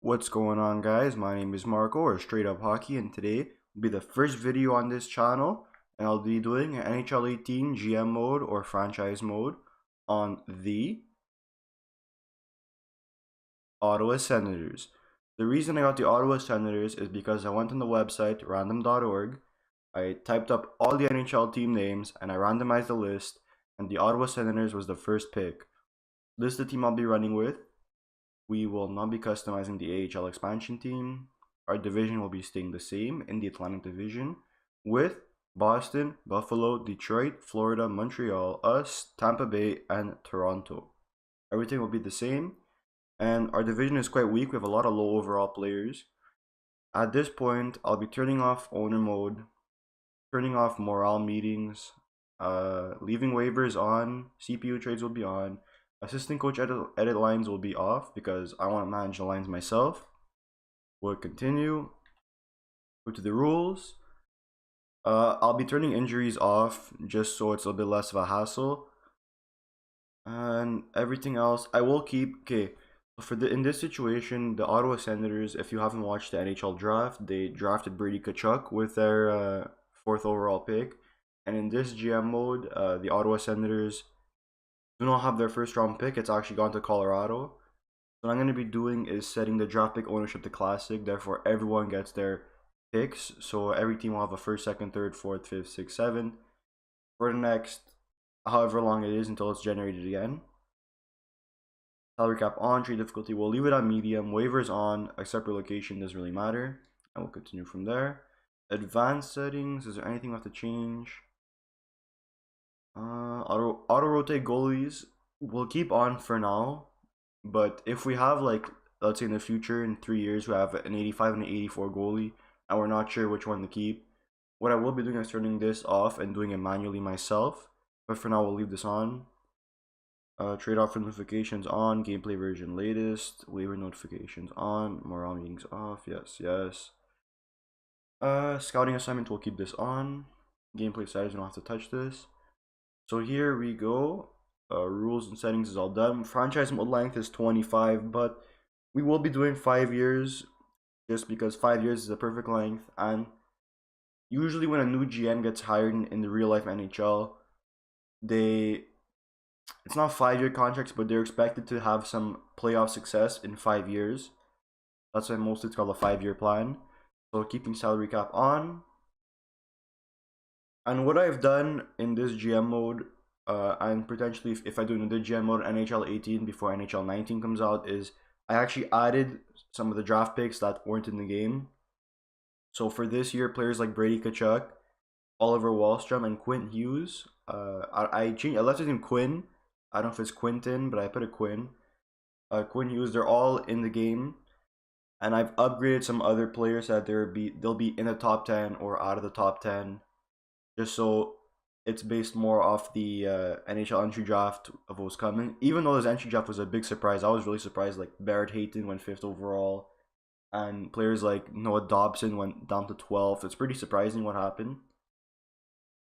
What's going on, guys? My name is Marco, or Straight Up Hockey, and today will be the first video on this channel, and I'll be doing an NHL 18 GM mode or franchise mode on the Ottawa Senators. The reason I got the Ottawa Senators is because I went on the website random.org, I typed up all the NHL team names, and I randomized the list, and the Ottawa Senators was the first pick. This is the team I'll be running with. We will not be customizing the AHL expansion team. Our division will be staying the same in the Atlantic Division with Boston, Buffalo, Detroit, Florida, Montreal, us, Tampa Bay, and Toronto. Everything will be the same, and our division is quite weak. We have a lot of low overall players. At this point, I'll be turning off owner mode, turning off morale meetings, leaving waivers on, CPU trades will be on, assistant coach edit lines will be off because I want to manage the lines myself. We'll continue. Go to the rules. I'll be turning injuries off just so it's a bit less of a hassle. And everything else I will keep. Okay, in this situation, the Ottawa Senators, if you haven't watched the NHL draft, they drafted Brady Tkachuk with their 4th overall pick. And in this GM mode, the Ottawa Senators do not have their first round pick. It's actually gone to Colorado. So what I'm going to be doing is setting the draft pick ownership to classic. Therefore, everyone gets their picks. So every team will have a first, second, third, fourth, fifth, sixth, seventh for the next however long it is until it's generated again. Salary cap on, trade difficulty, we'll leave it on medium. Waivers on, except relocation doesn't really matter. And we'll continue from there. Advanced settings, is there anything we have to change? Auto rotate goalies we'll keep on for now, but if we have, like, let's say in the future in 3 years we have an 85 and an 84 goalie and we're not sure which one to keep, what I will be doing is turning this off and doing it manually myself. But for now we'll leave this on. Trade offer notifications on, gameplay version latest, waiver notifications on, morale meetings off, yes. Scouting assignment, we'll keep this on. Gameplay settings, you don't have to touch this. So here we go. Rules and settings is all done. Franchise mode length is 25, but we will be doing 5 years just because 5 years is the perfect length. And usually when a new GM gets hired in the real life NHL, it's not 5-year contracts, but they're expected to have some playoff success in 5 years. That's why mostly it's called a 5-year plan. So keeping salary cap on. And what I've done in this GM mode, and potentially if I do another GM mode NHL 18 before NHL 19 comes out, is I actually added some of the draft picks that weren't in the game. So for this year, players like Brady Tkachuk, Oliver Wahlstrom, and Quinn Hughes. I left his name Quinn. I don't know if it's Quinton, but I put a Quinn. Quinn Hughes, they're all in the game. And I've upgraded some other players that they'll be in the top 10 or out of the top 10. Just so it's based more off the NHL entry draft of what was coming. Even though this entry draft was a big surprise, I was really surprised. Like Barrett Hayton went 5th overall, and players like Noah Dobson went down to 12th. It's pretty surprising what happened.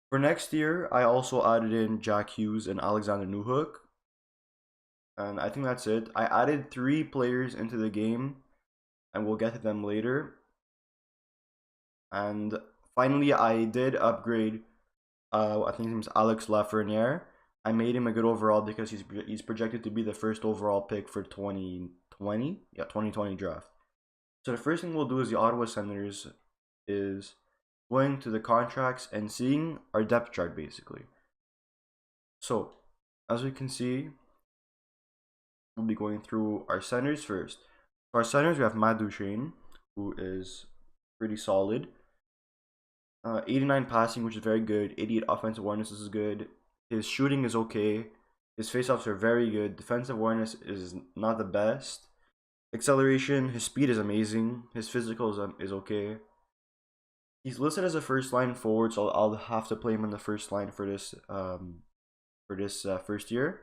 For next year, I also added in Jack Hughes and Alexander Newhook, and I think that's it. I added 3 players into the game, and we'll get to them later. And finally, I did upgrade. I think his name's Alex Lafreniere. I made him a good overall because he's projected to be the first overall pick for 2020. Yeah, 2020 draft. So the first thing we'll do is the Ottawa Senators is going to the contracts and seeing our depth chart basically. So as we can see, we'll be going through our centers first. For our centers, we have Matt Duchene, who is pretty solid. 89 passing, which is very good. 88 offensive awareness is good. His shooting is okay. His faceoffs are very good. Defensive awareness is not the best. Acceleration, his speed is amazing. His physical is okay. He's listed as a first line forward, so I'll have to play him in the first line for this first year.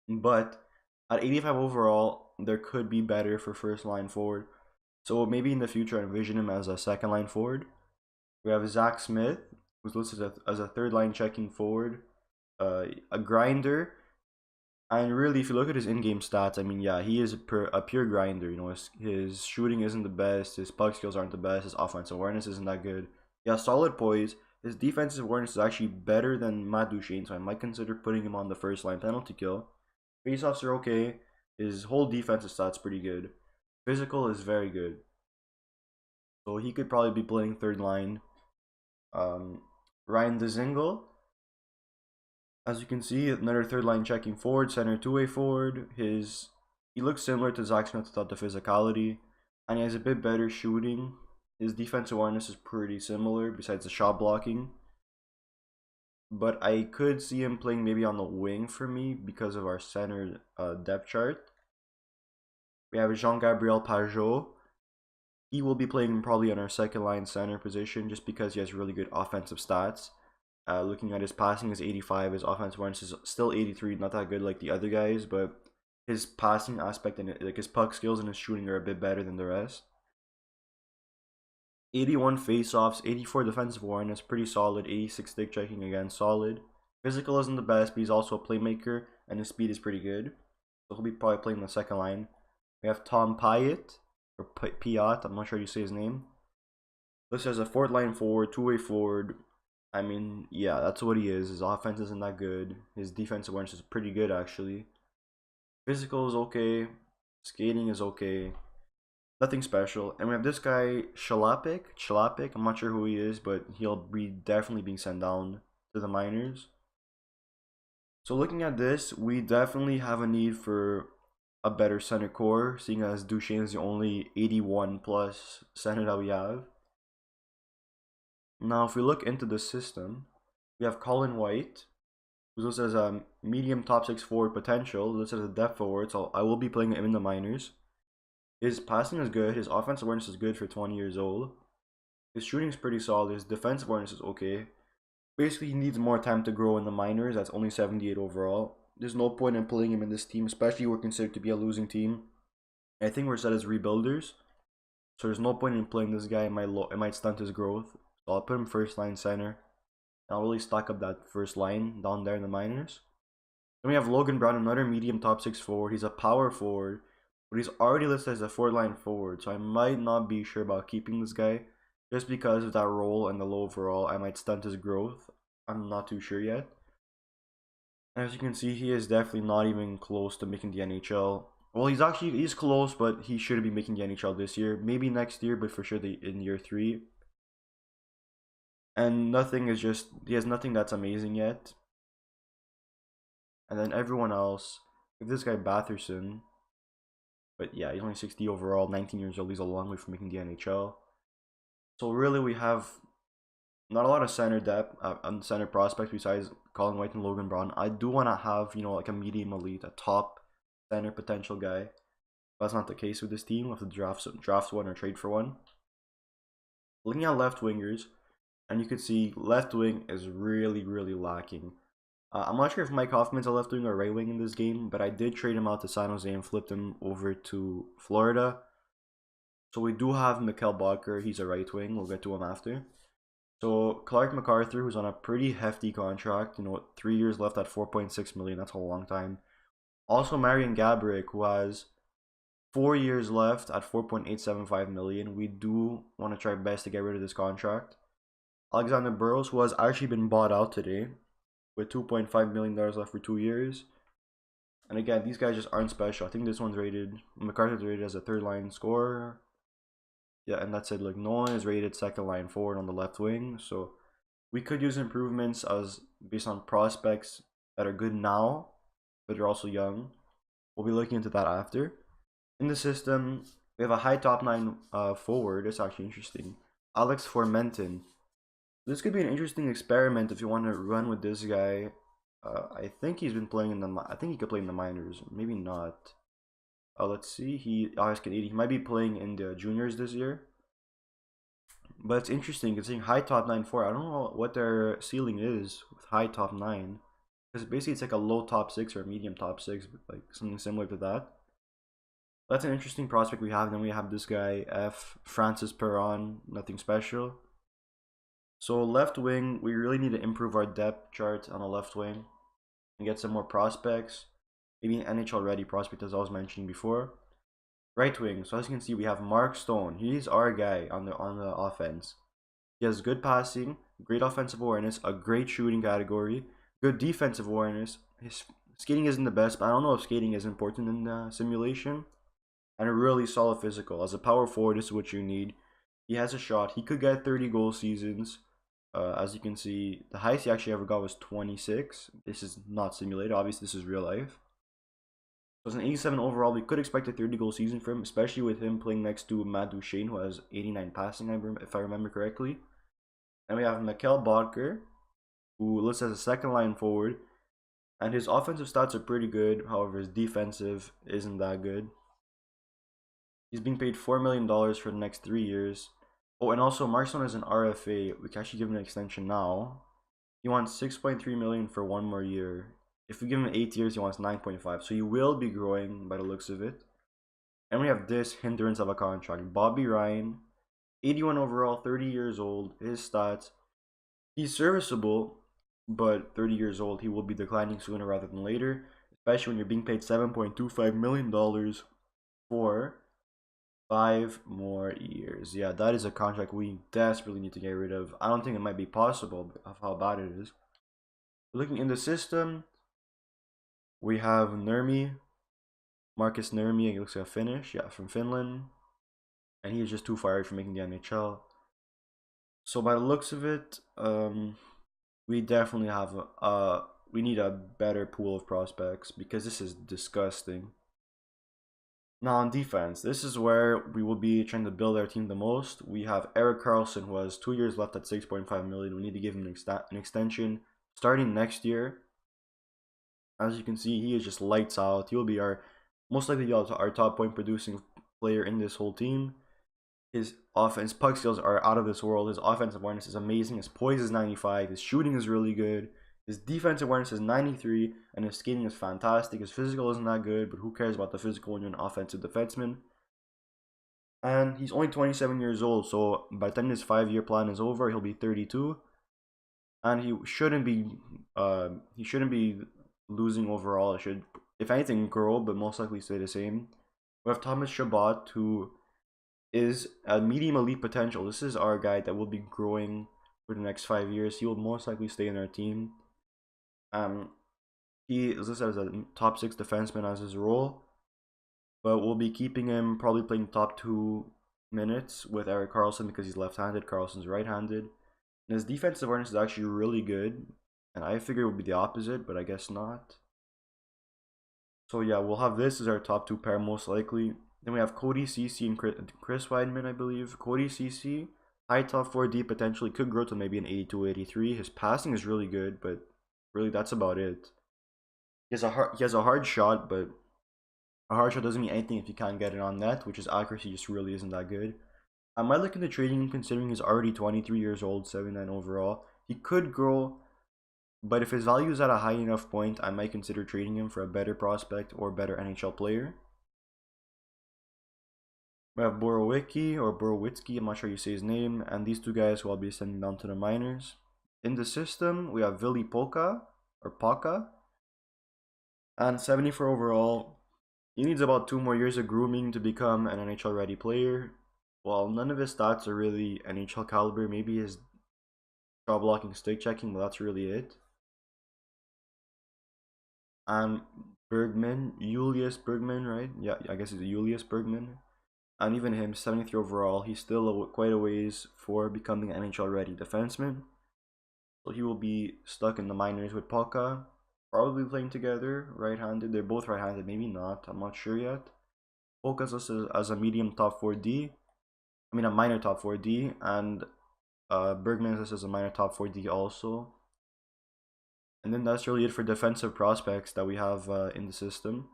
But at 85 overall, there could be better for first line forward. So maybe in the future, I envision him as a second line forward. We have Zach Smith, who's listed as a third line checking forward, a grinder. And really, if you look at his in-game stats, I mean, yeah, he is a pure grinder. You know, his shooting isn't the best, his puck skills aren't the best, his offensive awareness isn't that good. He has solid poise. His defensive awareness is actually better than Matt Duchene, so I might consider putting him on the first line penalty kill. Faceoffs are okay. His whole defensive stats pretty good. Physical is very good. So he could probably be playing third line. Ryan Dzingel, as you can see, another third line checking forward, center two-way forward. He looks similar to Zach Smith without the physicality, and he has a bit better shooting. His defensive awareness is pretty similar, besides the shot blocking. But I could see him playing maybe on the wing for me because of our center depth chart. We have Jean-Gabriel Pajot. He will be playing probably on our second line center position just because he has really good offensive stats. Looking at his passing is 85, his offensive awareness is still 83, not that good like the other guys, but his passing aspect and like his puck skills and his shooting are a bit better than the rest. 81 face-offs, 84 defensive awareness, pretty solid. 86 stick checking, again solid. Physical isn't the best, but he's also a playmaker, and his speed is pretty good. So he'll be probably playing the second line. We have Tom Pyatt, or Piat, I'm not sure how you say his name. This is a fourth line forward, two-way forward. I mean, yeah, that's what he is. His offense isn't that good. His defensive awareness is pretty good, actually. Physical is okay. Skating is okay. Nothing special. And we have this guy, Chalapik. I'm not sure who he is, but he'll be definitely being sent down to the minors. So looking at this, we definitely have a need for a better center core, seeing as Duchesne is the only 81 plus center that we have. Now, if we look into the system, we have Colin White, who's listed as a medium top 6 forward potential, listed as a depth forward, so I will be playing him in the minors. His passing is good, his offensive awareness is good for 20 years old. His shooting is pretty solid, his defensive awareness is okay. Basically, he needs more time to grow in the minors, that's only 78 overall. There's no point in playing him in this team, especially we're considered to be a losing team. I think we're set as rebuilders, so there's no point in playing this guy, it might stunt his growth. So I'll put him first line center. I'll really stock up that first line down there in the minors. Then we have Logan Brown, another medium top 6 forward. He's a power forward, but he's already listed as a fourth line forward, so I might not be sure about keeping this guy. Just because of that role and the low overall, I might stunt his growth. I'm not too sure yet. As you can see, he is definitely not even close to making the NHL. Well, he's close, but he should be making the NHL this year. Maybe next year, but for sure in year 3. And he has nothing that's amazing yet. And then everyone else, like this guy Batherson, but yeah, he's only 60 overall, 19 years old, he's a long way from making the NHL. So really we have not a lot of center depth on center prospects besides Colin White and Logan Brown. I do want to have, you know, like a medium elite, a top center potential guy. That's not the case with this team. We'll have to draft one or trade for one. Looking at left wingers, and you could see left wing is really, really lacking. I'm not sure if Mike Hoffman's a left wing or right wing in this game, but I did trade him out to San Jose and flipped him over to Florida. So we do have Mikkel Bodker. He's a right wing. We'll get to him after. So Clark MacArthur, who's on a pretty hefty contract, you know, 3 years left at 4.6 million. That's a long time. Also Marian Gaborik, who has 4 years left at 4.875 million. We do want to try best to get rid of this contract. Alexander Burrows, who has actually been bought out today, with $2.5 million left for 2 years. And again, these guys just aren't special. I think this one's rated, MacArthur's rated as a third line scorer. Yeah, and that's it. Like, no one is rated second line forward on the left wing. So we could use improvements as based on prospects that are good now, but they're also young. We'll be looking into that after. In the system, we have a high top 9 forward. It's actually interesting. Alex Formenton. This could be an interesting experiment if you want to run with this guy. I think he's been playing in the. I think he could play in the minors. Maybe not. Let's see. He's Canadian. He might be playing in the juniors this year. But it's interesting. Considering high top 9 4. I don't know what their ceiling is with high top 9. Because basically it's like a low top 6 or a medium top 6, like something similar to that. That's an interesting prospect we have. Then we have this guy Francis Perron. Nothing special. So left wing, we really need to improve our depth chart on the left wing and get some more prospects. maybe an NHL ready prospect as I was mentioning before. Right wing. So as you can see, we have Mark Stone. He's our guy on the offense. He has good passing, great offensive awareness, a great shooting category, good defensive awareness. His skating isn't the best, but I don't know if skating is important in the simulation. And a really solid physical. As a power forward, this is what you need. He has a shot. He could get 30 goal seasons. As you can see, the highest he actually ever got was 26. This is not simulated. Obviously, this is real life. So as an 87 overall, we could expect a 30 goal season from him, especially with him playing next to Matt Duchene, who has 89 passing, if I remember correctly. And we have Mikkel Bodker, who lists as a second line forward. And his offensive stats are pretty good. However, his defensive isn't that good. He's being paid $4 million for the next 3 years. Oh, and also Mark Stone is an RFA. We can actually give him an extension now. He wants $6.3 million for 1 more year. If we give him 8 years, he wants 9.5. So he will be growing by the looks of it. And we have this hindrance of a contract. Bobby Ryan, 81 overall, 30 years old. His stats, he's serviceable, but 30 years old, he will be declining sooner rather than later, especially when you're being paid $7.25 million for 5 more years. Yeah, that is a contract we desperately need to get rid of. I don't think it might be possible of how bad it is. Looking in the system, we have Nurmi, Marcus Nurmi. He looks like a Finnish, yeah, from Finland, and he is just too far from making the NHL. So by the looks of it, we definitely have we need a better pool of prospects because this is disgusting. Now on defense, this is where we will be trying to build our team the most. We have Erik Karlsson, who has 2 years left at 6.5 million. We need to give him an extension starting next year. As you can see, he is just lights out. He will be our most likely our top point producing player in this whole team. His offense puck skills are out of this world. His offensive awareness is amazing. His poise is 95. His shooting is really good. His defensive awareness is 93, and his skating is fantastic. His physical isn't that good, but who cares about the physical when you're an offensive defenseman? And he's only 27 years old, so by the time his 5-year plan is over, he'll be 32, and he shouldn't be losing overall. It should, if anything, grow, but most likely stay the same. We have Thomas Chabot, who is a medium elite potential. This is our guy that will be growing for the next 5 years. He will most likely stay in our team. He is listed as a top 6 defenseman as his role, but we'll be keeping him probably playing top 2 minutes with Erik Karlsson because he's left-handed. Karlsson's right-handed. And his defensive awareness is actually really good, and I figured it would be the opposite, but I guess not. So yeah, we'll have this as our top 2 pair most likely. Then we have Cody Ceci and Chris Weidman, I believe. Cody Ceci, high top 4D, potentially could grow to maybe an 82, 83. His passing is really good, but really that's about it. He has a hard shot, but a hard shot doesn't mean anything if you can't get it on net, which his accuracy just really isn't that good. I might look into trading him considering he's already 23 years old, 79 overall. He could grow, but if his value is at a high enough point, I might consider trading him for a better prospect or better NHL player. We have Borowicki or Borowitzki, I'm not sure you say his name, and these 2 guys who I'll be sending down to the minors. In the system, we have Vili Polka or Paka, and 74 overall. He needs about 2 more years of grooming to become an NHL ready player. While none of his stats are really NHL caliber, maybe his shot blocking, stick checking, but that's really it. And Bergman, Julius Bergman, right? Yeah, I guess it's Julius Bergman. And even him, 73 overall, he's still quite a ways for becoming an NHL ready defenseman. So he will be stuck in the minors with Polka, probably playing together, right-handed. They're both right-handed, maybe not, I'm not sure yet. Polka's listed as a medium top 4D, I mean a minor top 4D, and Bergman is listed as a minor top 4D also. And then that's really it for defensive prospects that we have in the system.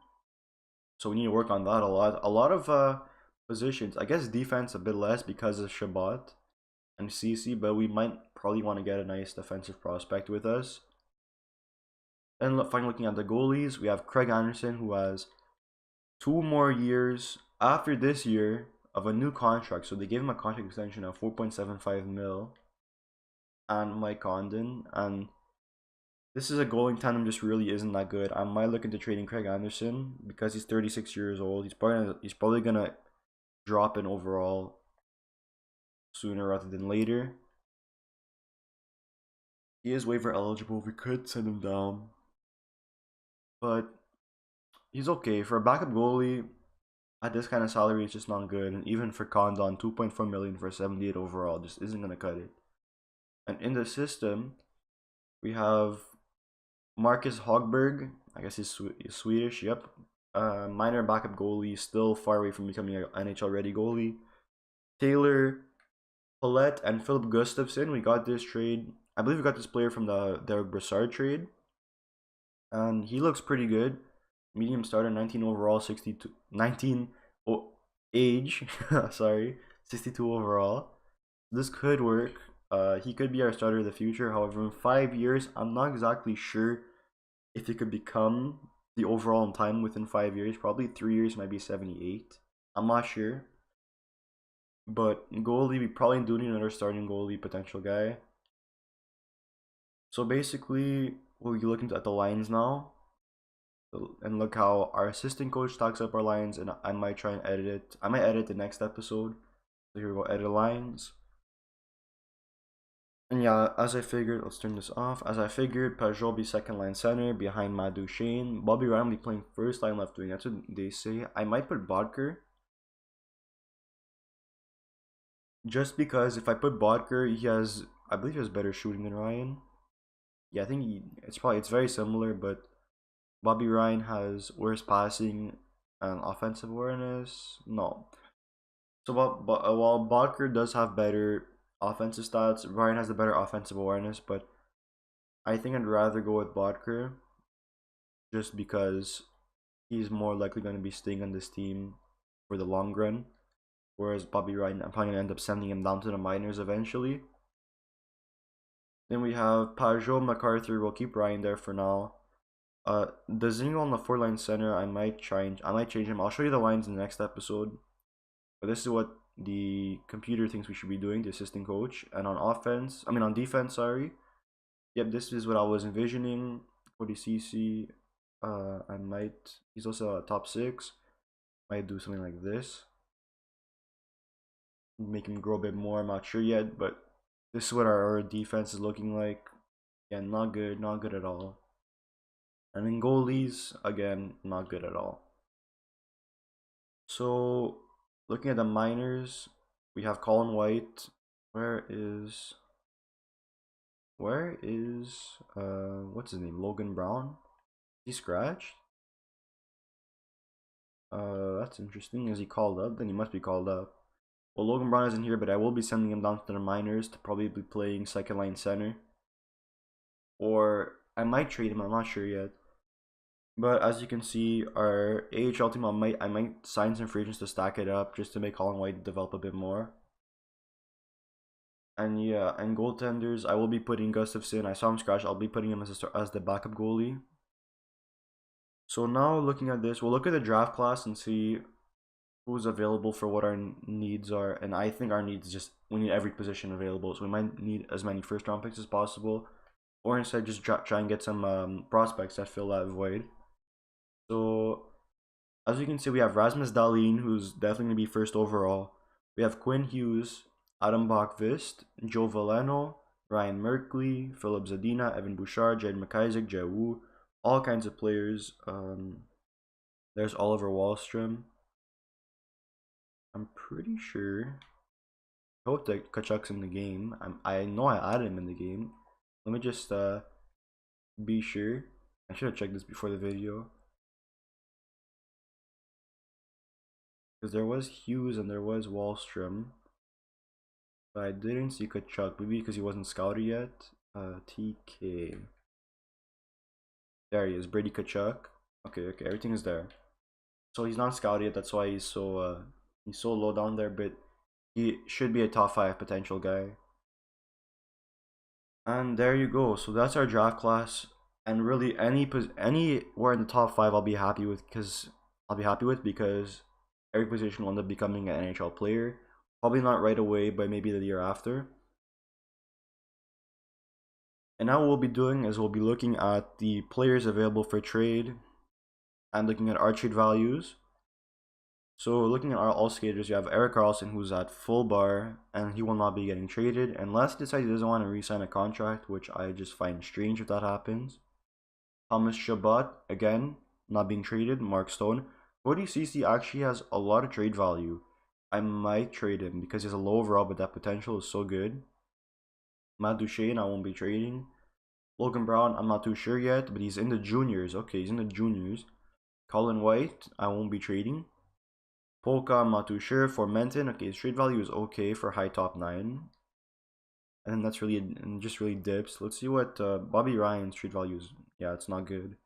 So we need to work on that a lot. A lot of positions. I guess defense a bit less because of Chabot and CC, but we might probably want to get a nice defensive prospect with us. And finally, looking at the goalies, we have Craig Anderson, who has 2 more years after this year of a new contract. So they gave him a contract extension of 4.75 mil. And Mike Condon, and This is a goaling tandem just really isn't that good. I might look into trading Craig Anderson because he's 36 years old. He's probably gonna drop in overall sooner rather than later. He is waiver eligible. We could send him down, but he's okay for a backup goalie. At this kind of salary, it's just not good. And even for Condon, 2.4 million for 78 overall just isn't gonna cut it. And in the system, we have Marcus Hogberg. I guess he's Swedish. Yep. Minor backup goalie, still far away from becoming an NHL ready goalie. Taylor Paulette and Philip Gustafson. We got this trade. I believe we got this player from the Derek Brassard trade, and he looks pretty good. Medium starter, 19 overall, 62, 19 age. Sorry, 62 overall. This could work. He could be our starter in the future. However, in 5 years, I'm not exactly sure if he could become the overall in time within 5 years. Probably 3 years, might be 78. I'm not sure. But goalie, we probably do need another starting goalie potential guy. So basically, we'll be looking at the lines now. And look how our assistant coach talks up our lines, and I might try and edit it. I might edit the next episode. So here we go, edit lines. And yeah, as I figured, let's turn this off. As I figured, Pajot will be second line center behind Matt Duchesne. Bobby Ryan will be playing first line left wing. That's what they say. I might put Bodker. Just because if I put Bodker, I believe he has better shooting than Ryan. Yeah, I think it's very similar, but Bobby Ryan has worse passing and offensive awareness. No. So while Bodker does have better offensive stats, Ryan has the better offensive awareness, but I think I'd rather go with Bodker just because he's more likely going to be staying on this team for the long run. Whereas Bobby Ryan, I'm probably going to end up sending him down to the minors eventually. Then we have Pajot, MacArthur. We'll keep Ryan there for now. Dezingo on the 4-line center, I might change him. I'll show you the lines in the next episode. But this is what the computer thinks we should be doing, the assistant coach. And on defense, sorry. Yep, this is what I was envisioning. Cody Ceci, he's also a top 6. Might do something like this. Make him grow a bit more, I'm not sure yet, but this is what our defense is looking like. Yeah, not good at all. And then goalies, again, not good at all. So, looking at the minors, we have Colin White. Where is what's his name? Logan Brown? He scratched? That's interesting. Is he called up? Then he must be called up. Well, Logan Brown isn't here, but I will be sending him down to the minors to probably be playing second line center. Or I might trade him, I'm not sure yet. But as you can see, our AHL team, I might sign some free agents to stack it up just to make Colin White develop a bit more. And yeah, and goaltenders, I will be putting Gustafson. I saw him scratch. I'll be putting him as the backup goalie. So now looking at this, we'll look at the draft class and see who's available for what our needs are. And I think our needs just, we need every position available. So we might need as many first round picks as possible, or instead just try and get some prospects that fill that void. So as you can see, we have Rasmus Dahlin, who's definitely going to be first overall. We have Quinn Hughes, Adam Bachvist, Joe Valeno, Ryan Merkley, Philip Zadina, Evan Bouchard, Jared McIsaac, Jay Wu, all kinds of players. There's Oliver Wallstrom. I'm pretty sure. I hope that Kachuk's in the game. I know I added him in the game. Let me just be sure. I should have checked this before the video. Because there was Hughes and there was Wallstrom. But I didn't see Kachuk. Maybe because he wasn't scouted yet. TK. There he is, Brady Kachuk. Okay, everything is there. So he's not scouted yet, that's why he's so low down there, but he should be a top 5 potential guy. And there you go. So that's our draft class. And really anywhere in the top 5 I'll be happy with because every position will end up becoming an NHL player. Probably not right away, but maybe the year after. And now what we'll be doing is we'll be looking at the players available for trade and looking at our trade values. So looking at our all skaters, you have Erik Karlsson, who's at full bar, and he will not be getting traded unless he decides he doesn't want to re-sign a contract, which I just find strange if that happens. Thomas Chabot, again, not being traded. Mark Stone. Cody Ceci actually has a lot of trade value. I might trade him because he has a low overall, but that potential is so good. Matt Duchene, I won't be trading. Logan Brown, I'm not too sure yet, but he's in the juniors. Okay, he's in the juniors. Colin White, I won't be trading. Polka, I'm not too sure. For Menton, okay, his trade value is okay for high top 9. And then that's really, and just really dips. Let's see what Bobby Ryan's trade value is. Yeah, it's not good.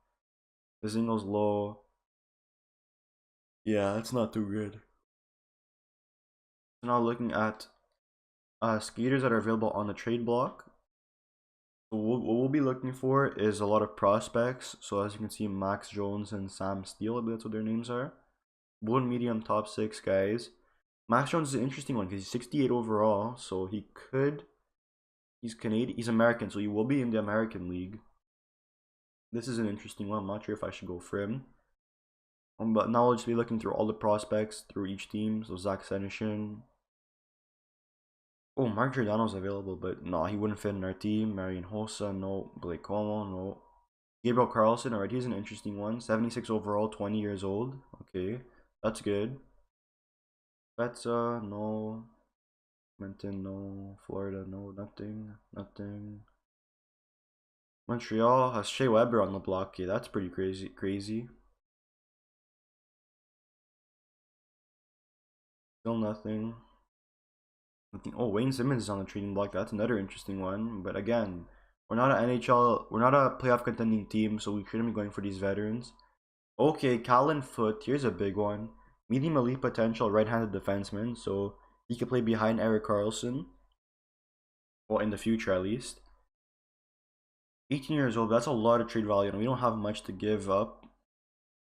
The Zingo's low. Yeah, it's not too good. So now looking at skaters that are available on the trade block. So what we'll be looking for is a lot of prospects. So as you can see, Max Jones and Sam Steele, I believe that's what their names are. One medium top 6 guys. Max Jones is an interesting one because he's 68 overall, so he could. He's Canadian. He's American, so he will be in the American League. This is an interesting one. I'm not sure if I should go for him. But now I'll just be looking through all the prospects through each team. So Zach Senyshyn. Oh, Mark Giordano's available, but no, he wouldn't fit in our team. Marian Hossa, no. Blake Como, no. Gabriel Carlson, alright, he's an interesting one. 76 overall, 20 years old. Okay, that's good. That's no. Menton, no. Florida, no. Nothing. Nothing. Montreal has Shea Weber on the block. Okay, that's pretty crazy. Still nothing. Oh, Wayne Simmons is on the trading block. That's another interesting one. But again, we're not an NHL, we're not a playoff contending team, so we shouldn't be going for these veterans. Okay, Callan Foote, here's a big one. Medium elite potential right-handed defenseman, so he could play behind Erik Karlsson. Well, in the future at least. 18 years old, that's a lot of trade value, and we don't have much to give up.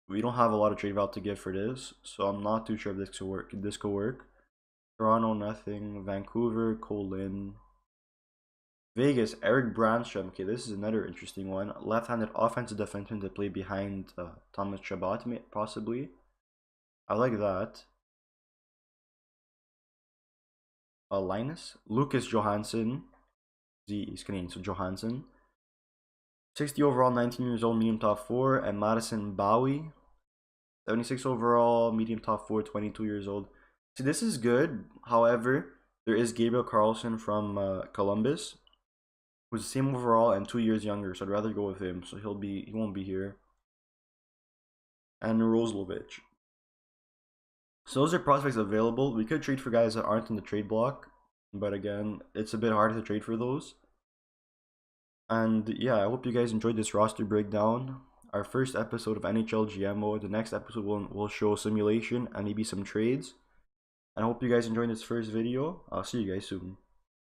We don't have a lot of trade value to give for this, so I'm not too sure if this could work. Toronto, nothing. Vancouver, Colin. Vegas, Eric Brandstrom. Okay, this is another interesting one. Left-handed offensive defenseman to play behind Thomas Chabot, possibly. I like that. Linus. Lucas Johansson. He's Canadian, so Johansson. 60 overall, 19 years old, medium top 4. And Madison Bowie. 76 overall, medium top 4, 22 years old. See, this is good. However, there is Gabriel Carlsson from Columbus, who's the same overall and 2 years younger. So I'd rather go with him. So he won't be here. And Roslovich. So those are prospects available. We could trade for guys that aren't in the trade block, but again, it's a bit harder to trade for those. And yeah, I hope you guys enjoyed this roster breakdown. Our first episode of NHL GMO. The next episode will show simulation and maybe some trades. And I hope you guys enjoyed this first video. I'll see you guys soon.